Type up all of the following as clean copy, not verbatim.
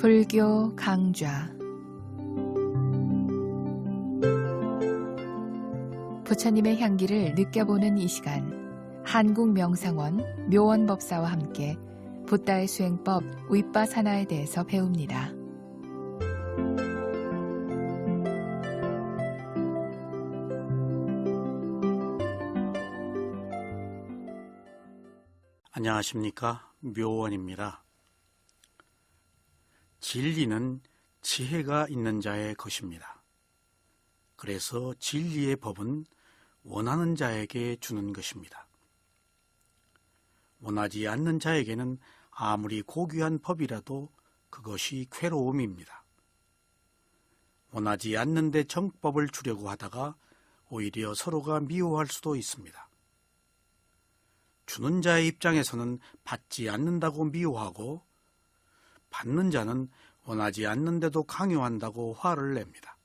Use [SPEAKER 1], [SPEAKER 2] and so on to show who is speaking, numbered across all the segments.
[SPEAKER 1] 불교 강좌 부처님의 향기를 느껴보는 이 시간, 한국명상원 묘원법사와 함께 붓다의 수행법 윗바사나에 대해서 배웁니다.
[SPEAKER 2] 안녕하십니까, 묘원입니다. 진리는 지혜가 있는 자의 것입니다. 그래서 진리의 법은 원하는 자에게 주는 것입니다. 원하지 않는 자에게는 아무리 고귀한 법이라도 그것이 괴로움입니다. 원하지 않는데 정법을 주려고 하다가 오히려 서로가 미워할 수도 있습니다. 주는 자의 입장에서는 받지 않는다고 미워하고, 받는 자는 원하지 않는데도 강요한다고 화를 냅니다.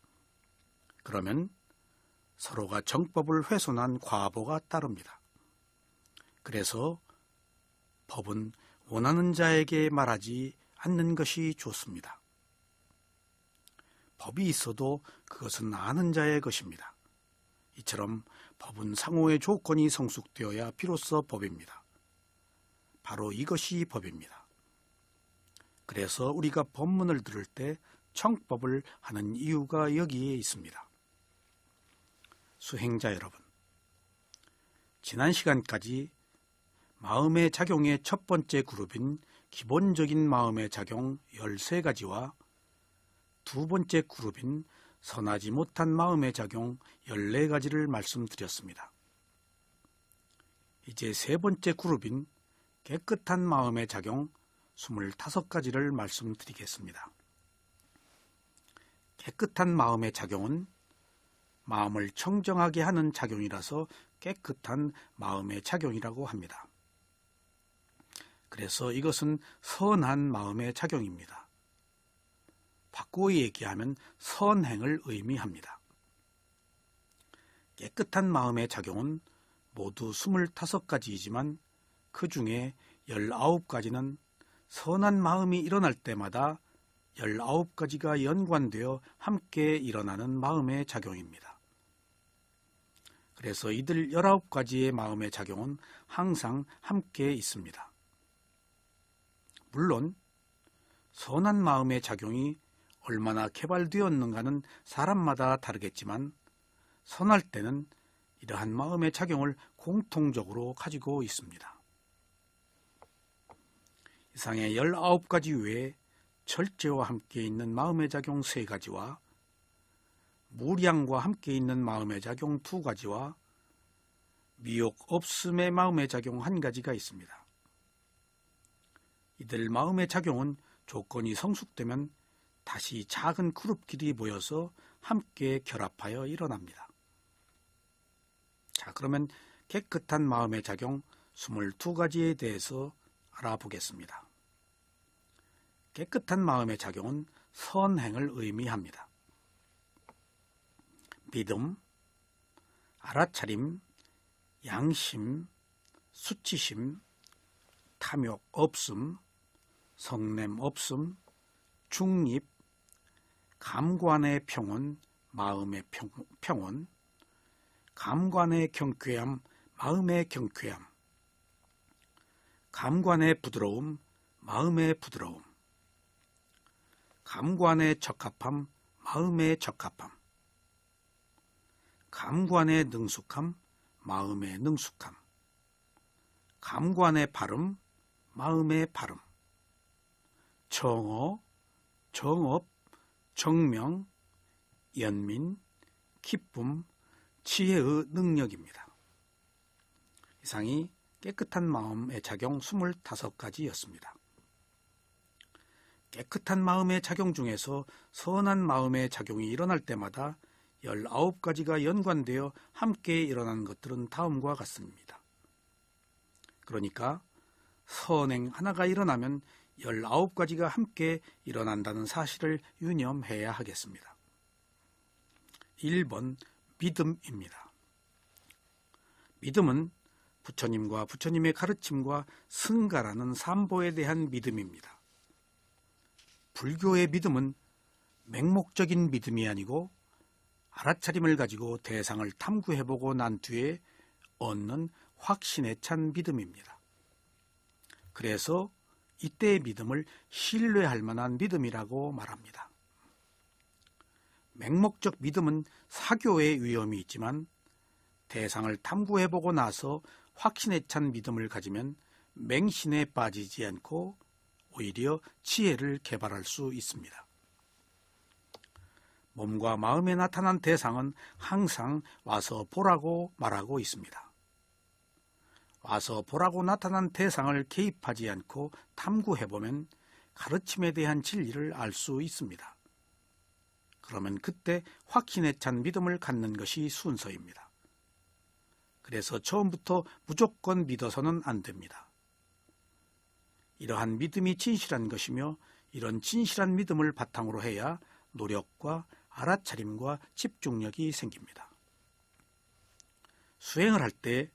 [SPEAKER 2] 그러면 서로가 정법을 훼손한 과보가 따릅니다. 그래서 법은 원하는 자에게 말하지 않는 것이 좋습니다. 법이 있어도 그것은 아는 자의 것입니다. 이처럼 법은 상호의 조건이 성숙되어야 비로소 법입니다. 바로 이것이 법입니다. 그래서 우리가 법문을 들을 때 청법을 하는 이유가 여기에 있습니다. 수행자 여러분, 지난 시간까지 마음의 작용의 첫 번째 그룹인 기본적인 마음의 작용 13가지와 두 번째 그룹인 선하지 못한 마음의 작용 14가지를 말씀드렸습니다. 이제 세 번째 그룹인 깨끗한 마음의 작용 25가지를 말씀드리겠습니다. 깨끗한 마음의 작용은 마음을 청정하게 하는 작용이라서 깨끗한 마음의 작용이라고 합니다. 그래서 이것은 선한 마음의 작용입니다. 바꾸어 얘기하면 선행을 의미합니다. 깨끗한 마음의 작용은 모두 25가지이지만 그 중에 19가지는 선한 마음이 일어날 때마다 19가지가 연관되어 함께 일어나는 마음의 작용입니다. 그래서 이들 19가지의 마음의 작용은 항상 함께 있습니다. 물론 선한 마음의 작용이 얼마나 개발되었는가는 사람마다 다르겠지만 선할 때는 이러한 마음의 작용을 공통적으로 가지고 있습니다. 이상의 19가지 외에 절제와 함께 있는 마음의 작용 3가지와 무량과 함께 있는 마음의 작용 2가지와 미혹 없음의 마음의 작용 1가지가 있습니다. 이들 마음의 작용은 조건이 성숙되면 다시 작은 그룹끼리 모여서 함께 결합하여 일어납니다. 자, 그러면 깨끗한 마음의 작용 22가지에 대해서 알아보겠습니다. 깨끗한 마음의 작용은 선행을 의미합니다. 믿음, 알아차림, 양심, 수치심, 탐욕 없음, 성냄 없음, 중립, 감관의 평온, 마음의 평온, 감관의 경쾌함, 마음의 경쾌함, 감관의 부드러움, 마음의 부드러움, 감관의 적합함, 마음의 적합함, 감관의 능숙함, 마음의 능숙함, 감관의 바름, 마음의 바름, 정어, 정업, 정명, 연민, 기쁨, 지혜의 능력입니다. 이상이 깨끗한 마음의 작용 25가지였습니다. 깨끗한 마음의 작용 중에서 선한 마음의 작용이 일어날 때마다 19가지가 연관되어 함께 일어나는 것들은 다음과 같습니다. 그러니까 선행 하나가 일어나면 19가지가 함께 일어난다는 사실을 유념해야 하겠습니다. 1번 믿음입니다. 믿음은 부처님과 부처님의 가르침과 승가라는 삼보에 대한 믿음입니다. 불교의 믿음은 맹목적인 믿음이 아니고 알아차림을 가지고 대상을 탐구해보고 난 뒤에 얻는 확신에 찬 믿음입니다. 그래서 이때의 믿음을 신뢰할 만한 믿음이라고 말합니다. 맹목적 믿음은 사교의 위험이 있지만 대상을 탐구해보고 나서 확신에 찬 믿음을 가지면 맹신에 빠지지 않고 오히려 지혜를 개발할 수 있습니다. 몸과 마음에 나타난 대상은 항상 와서 보라고 말하고 있습니다. 와서 보라고 나타난 대상을 개입하지 않고 탐구해보면 가르침에 대한 진리를 알 수 있습니다. 그러면 그때 확신에 찬 믿음을 갖는 것이 순서입니다. 그래서 처음부터 무조건 믿어서는 안 됩니다. 이러한 믿음이 진실한 것이며 이런 진실한 믿음을 바탕으로 해야 노력과 알아차림과 집중력이 생깁니다. 수행을 할 때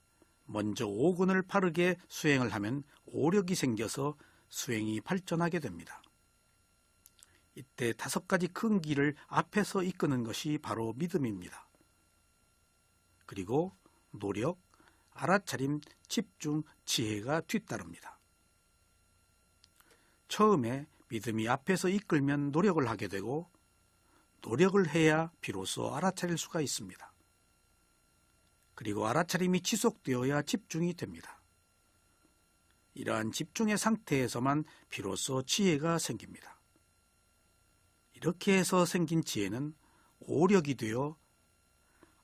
[SPEAKER 2] 먼저 오근을 바르게 수행을 하면 오력이 생겨서 수행이 발전하게 됩니다. 이때 5가지 큰 길을 앞에서 이끄는 것이 바로 믿음입니다. 그리고 노력, 알아차림, 집중, 지혜가 뒤따릅니다. 처음에 믿음이 앞에서 이끌면 노력을 하게 되고 노력을 해야 비로소 알아차릴 수가 있습니다. 그리고 알아차림이 지속되어야 집중이 됩니다. 이러한 집중의 상태에서만 비로소 지혜가 생깁니다. 이렇게 해서 생긴 지혜는 오력이 되어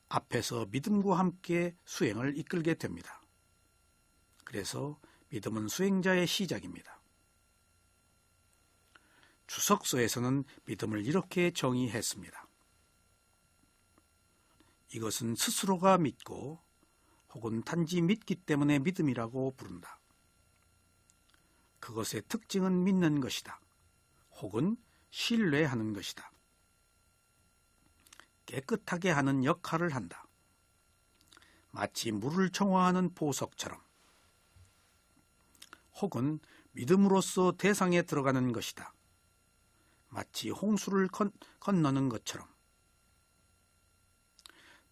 [SPEAKER 2] 앞에서 믿음과 함께 수행을 이끌게 됩니다. 그래서 믿음은 수행자의 시작입니다. 주석서에서는 믿음을 이렇게 정의했습니다. 이것은 스스로가 믿고 혹은 단지 믿기 때문에 믿음이라고 부른다. 그것의 특징은 믿는 것이다. 혹은 신뢰하는 것이다. 깨끗하게 하는 역할을 한다. 마치 물을 정화하는 보석처럼. 혹은 믿음으로써 대상에 들어가는 것이다. 마치 홍수를 건너는 것처럼.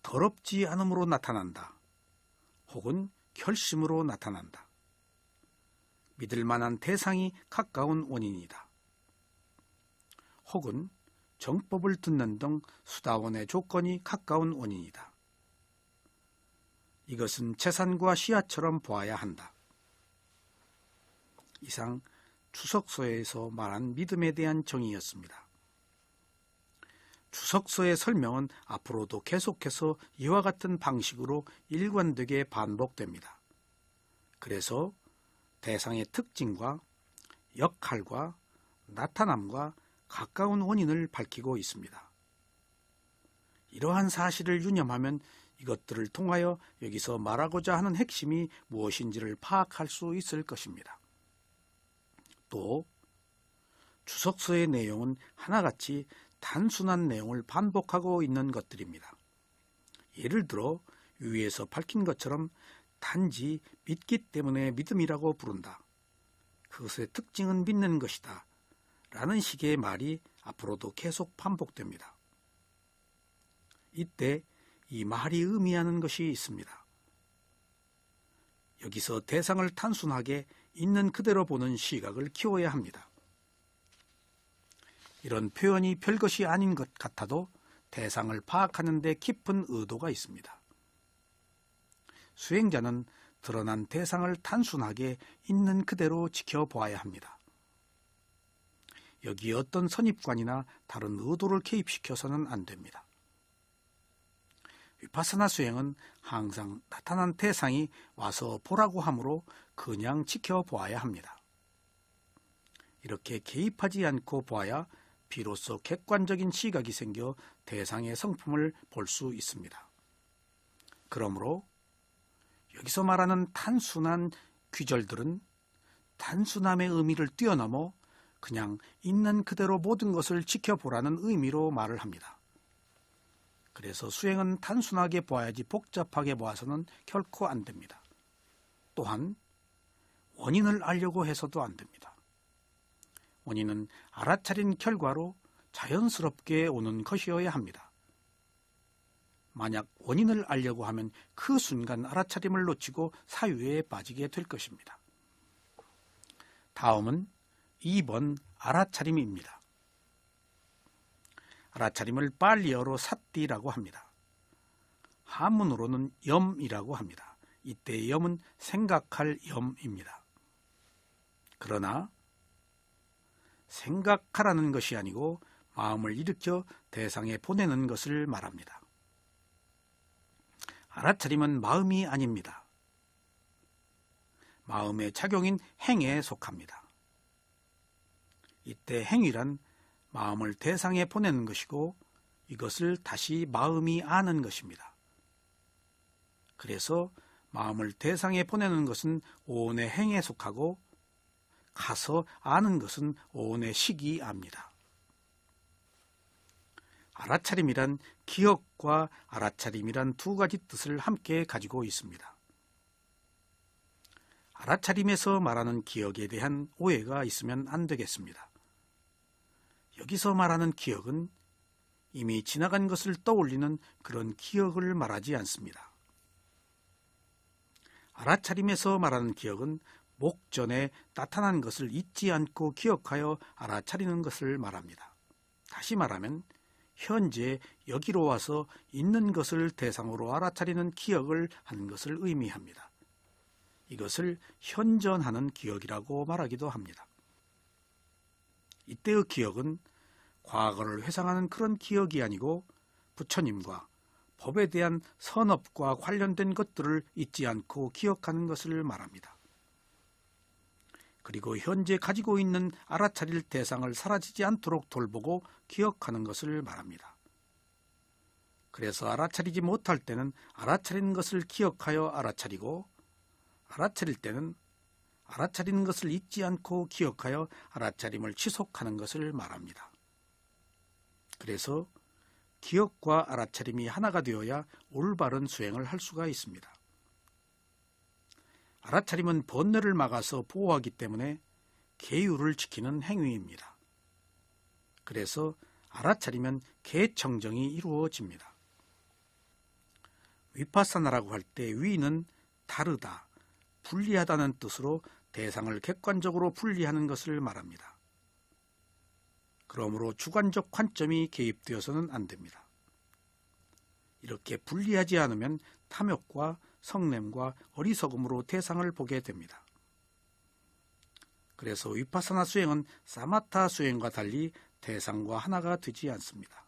[SPEAKER 2] 더럽지 않음으로 나타난다. 혹은 결심으로 나타난다. 믿을 만한 대상이 가까운 원인이다. 혹은 정법을 듣는 등 수다원의 조건이 가까운 원인이다. 이것은 재산과 시야처럼 보아야 한다. 이상 주석서에서 말한 믿음에 대한 정의였습니다. 주석서의 설명은 앞으로도 계속해서 이와 같은 방식으로 일관되게 반복됩니다. 그래서 대상의 특징과 역할과 나타남과 가까운 원인을 밝히고 있습니다. 이러한 사실을 유념하면 이것들을 통하여 여기서 말하고자 하는 핵심이 무엇인지를 파악할 수 있을 것입니다. 또 주석서의 내용은 하나같이 단순한 내용을 반복하고 있는 것들입니다. 예를 들어 위에서 밝힌 것처럼 단지 믿기 때문에 믿음이라고 부른다. 그것의 특징은 믿는 것이다. 라는 식의 말이 앞으로도 계속 반복됩니다. 이때 이 말이 의미하는 것이 있습니다. 여기서 대상을 단순하게 있는 그대로 보는 시각을 키워야 합니다. 이런 표현이 별것이 아닌 것 같아도 대상을 파악하는 데 깊은 의도가 있습니다. 수행자는 드러난 대상을 단순하게 있는 그대로 지켜보아야 합니다. 여기에 어떤 선입관이나 다른 의도를 개입시켜서는 안 됩니다. 위파사나 수행은 항상 나타난 대상이 와서 보라고 하므로 그냥 지켜보아야 합니다. 이렇게 개입하지 않고 보아야 비로소 객관적인 시각이 생겨 대상의 성품을 볼 수 있습니다. 그러므로 여기서 말하는 단순한 귀절들은 단순함의 의미를 뛰어넘어 그냥 있는 그대로 모든 것을 지켜보라는 의미로 말을 합니다. 그래서 수행은 단순하게 보아야지 복잡하게 보아서는 결코 안 됩니다. 또한 원인을 알려고 해서도 안 됩니다. 원인은 알아차린 결과로 자연스럽게 오는 것이어야 합니다. 만약 원인을 알려고 하면 그 순간 알아차림을 놓치고 사유에 빠지게 될 것입니다. 다음은 2번 알아차림입니다. 알아차림을 빨리어로 삿디라고 합니다. 한문으로는 염이라고 합니다. 이때 염은 생각할 염입니다. 그러나 생각하라는 것이 아니고 마음을 일으켜 대상에 보내는 것을 말합니다. 알아차림은 마음이 아닙니다. 마음의 작용인 행에 속합니다. 이때 행위란 마음을 대상에 보내는 것이고 이것을 다시 마음이 아는 것입니다. 그래서 마음을 대상에 보내는 것은 오온의 행에 속하고 가서 아는 것은 오온의 식이 압니다. 알아차림이란 기억과 알아차림이란 두 가지 뜻을 함께 가지고 있습니다. 알아차림에서 말하는 기억에 대한 오해가 있으면 안 되겠습니다. 여기서 말하는 기억은 이미 지나간 것을 떠올리는 그런 기억을 말하지 않습니다. 알아차림에서 말하는 기억은 목전에 나타난 것을 잊지 않고 기억하여 알아차리는 것을 말합니다. 다시 말하면 현재 여기로 와서 있는 것을 대상으로 알아차리는 기억을 하는 것을 의미합니다. 이것을 현전하는 기억이라고 말하기도 합니다. 이때의 기억은 과거를 회상하는 그런 기억이 아니고 부처님과 법에 대한 선업과 관련된 것들을 잊지 않고 기억하는 것을 말합니다. 그리고 현재 가지고 있는 알아차릴 대상을 사라지지 않도록 돌보고 기억하는 것을 말합니다. 그래서 알아차리지 못할 때는 알아차리는 것을 기억하여 알아차리고 알아차릴 때는 알아차리는 것을 잊지 않고 기억하여 알아차림을 지속하는 것을 말합니다. 그래서 기억과 알아차림이 하나가 되어야 올바른 수행을 할 수가 있습니다. 알아차림은 번뇌를 막아서 보호하기 때문에 계율을 지키는 행위입니다. 그래서 알아차리면 계청정이 이루어집니다. 위파사나라고 할 때 위는 다르다, 분리하다는 뜻으로 대상을 객관적으로 분리하는 것을 말합니다. 그러므로 주관적 관점이 개입되어서는 안 됩니다. 이렇게 분리하지 않으면 탐욕과 성냄과 어리석음으로 대상을 보게 됩니다. 그래서 위파사나 수행은 사마타 수행과 달리 대상과 하나가 되지 않습니다.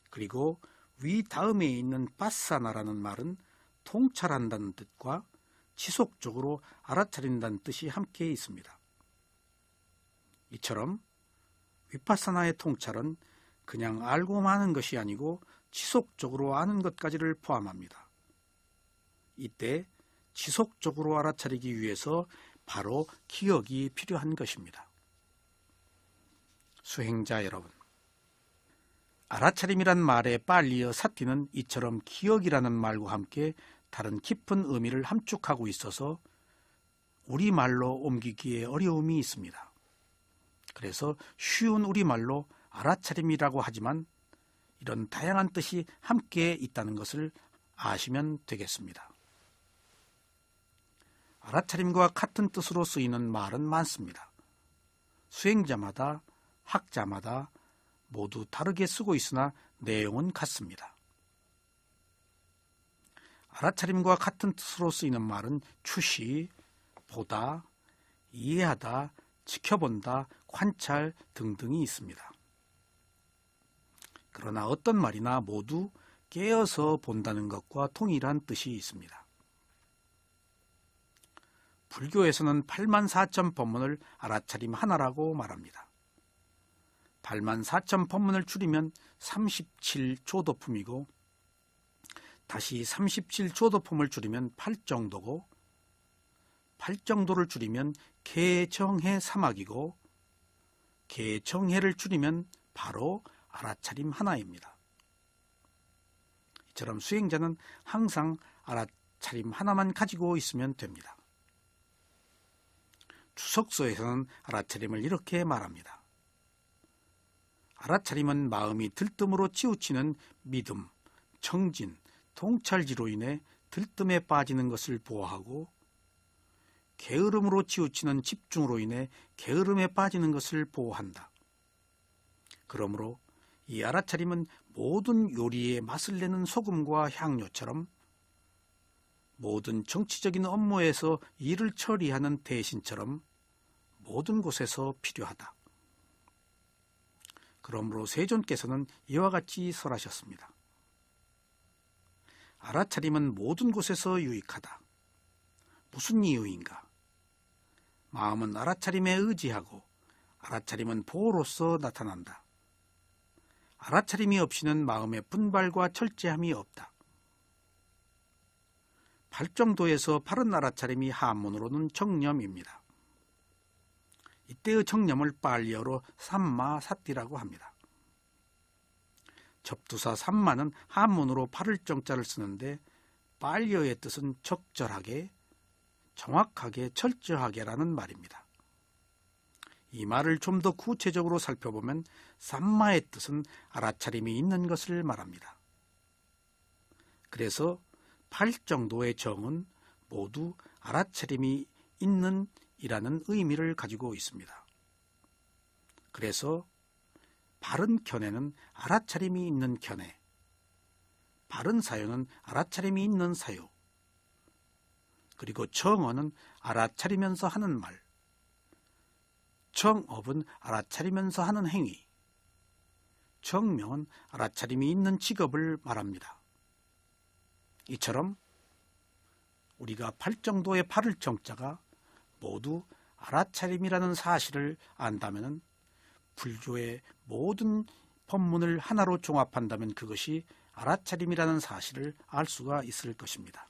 [SPEAKER 2] 그리고 위 다음에 있는 파사나라는 말은 통찰한다는 뜻과 지속적으로 알아차린다는 뜻이 함께 있습니다. 이처럼 위파사나의 통찰은 그냥 알고만 하는 것이 아니고 지속적으로 아는 것까지를 포함합니다. 이때 지속적으로 알아차리기 위해서 바로 기억이 필요한 것입니다. 수행자 여러분, 알아차림이란 말에 빨리어 삿디는 이처럼 기억이라는 말과 함께 다른 깊은 의미를 함축하고 있어서 우리말로 옮기기에 어려움이 있습니다. 그래서 쉬운 우리말로 알아차림이라고 하지만 이런 다양한 뜻이 함께 있다는 것을 아시면 되겠습니다. 알아차림과 같은 뜻으로 쓰이는 말은 많습니다. 수행자마다 학자마다 모두 다르게 쓰고 있으나 내용은 같습니다. 알아차림과 같은 뜻으로 쓰이는 말은 추시, 보다, 이해하다, 지켜본다, 관찰 등등이 있습니다. 그러나 어떤 말이나 모두 깨어서 본다는 것과 동일한 뜻이 있습니다. 불교에서는 84,000 법문을 알아차림 하나라고 말합니다. 84,000 법문을 줄이면 37조도품이고 다시 37조도품을 줄이면 8정도고 8정도를 줄이면 개정해 사막이고 개정해를 줄이면 바로 알아차림 하나입니다. 이처럼 수행자는 항상 알아차림 하나만 가지고 있으면 됩니다. 주석서에서는 알아차림을 이렇게 말합니다. 알아차림은 마음이 들뜸으로 치우치는 믿음, 청진, 통찰지로 인해 들뜸에 빠지는 것을 보호하고 게으름으로 치우치는 집중으로 인해 게으름에 빠지는 것을 보호한다. 그러므로 이 알아차림은 모든 요리에 맛을 내는 소금과 향료처럼 모든 정치적인 업무에서 일을 처리하는 대신처럼 모든 곳에서 필요하다. 그러므로 세존께서는 이와 같이 설하셨습니다. 알아차림은 모든 곳에서 유익하다. 무슨 이유인가? 마음은 알아차림에 의지하고 알아차림은 보호로서 나타난다. 알아차림이 없이는 마음의 분발과 철저함이 없다. 발정도에서 바른 알아차림이 한문으로는 정념입니다. 이때의 정념을 빨리어로 삼마사띠라고 합니다. 접두사 삼마는 한문으로 바를 정자를 쓰는데 빨리어의 뜻은 적절하게, 정확하게, 철저하게라는 말입니다. 이 말을 좀 더 구체적으로 살펴보면 삼마의 뜻은 알아차림이 있는 것을 말합니다. 그래서 팔정도의 정은 모두 알아차림이 있는 이라는 의미를 가지고 있습니다. 그래서 바른 견해는 알아차림이 있는 견해, 바른 사유는 알아차림이 있는 사유, 그리고 정어는 알아차리면서 하는 말, 정업은 알아차리면서 하는 행위, 정명은 알아차림이 있는 직업을 말합니다. 이처럼 우리가 팔정도의 팔을 정자가 모두 알아차림이라는 사실을 안다면 불교의 모든 법문을 하나로 종합한다면 그것이 알아차림이라는 사실을 알 수가 있을 것입니다.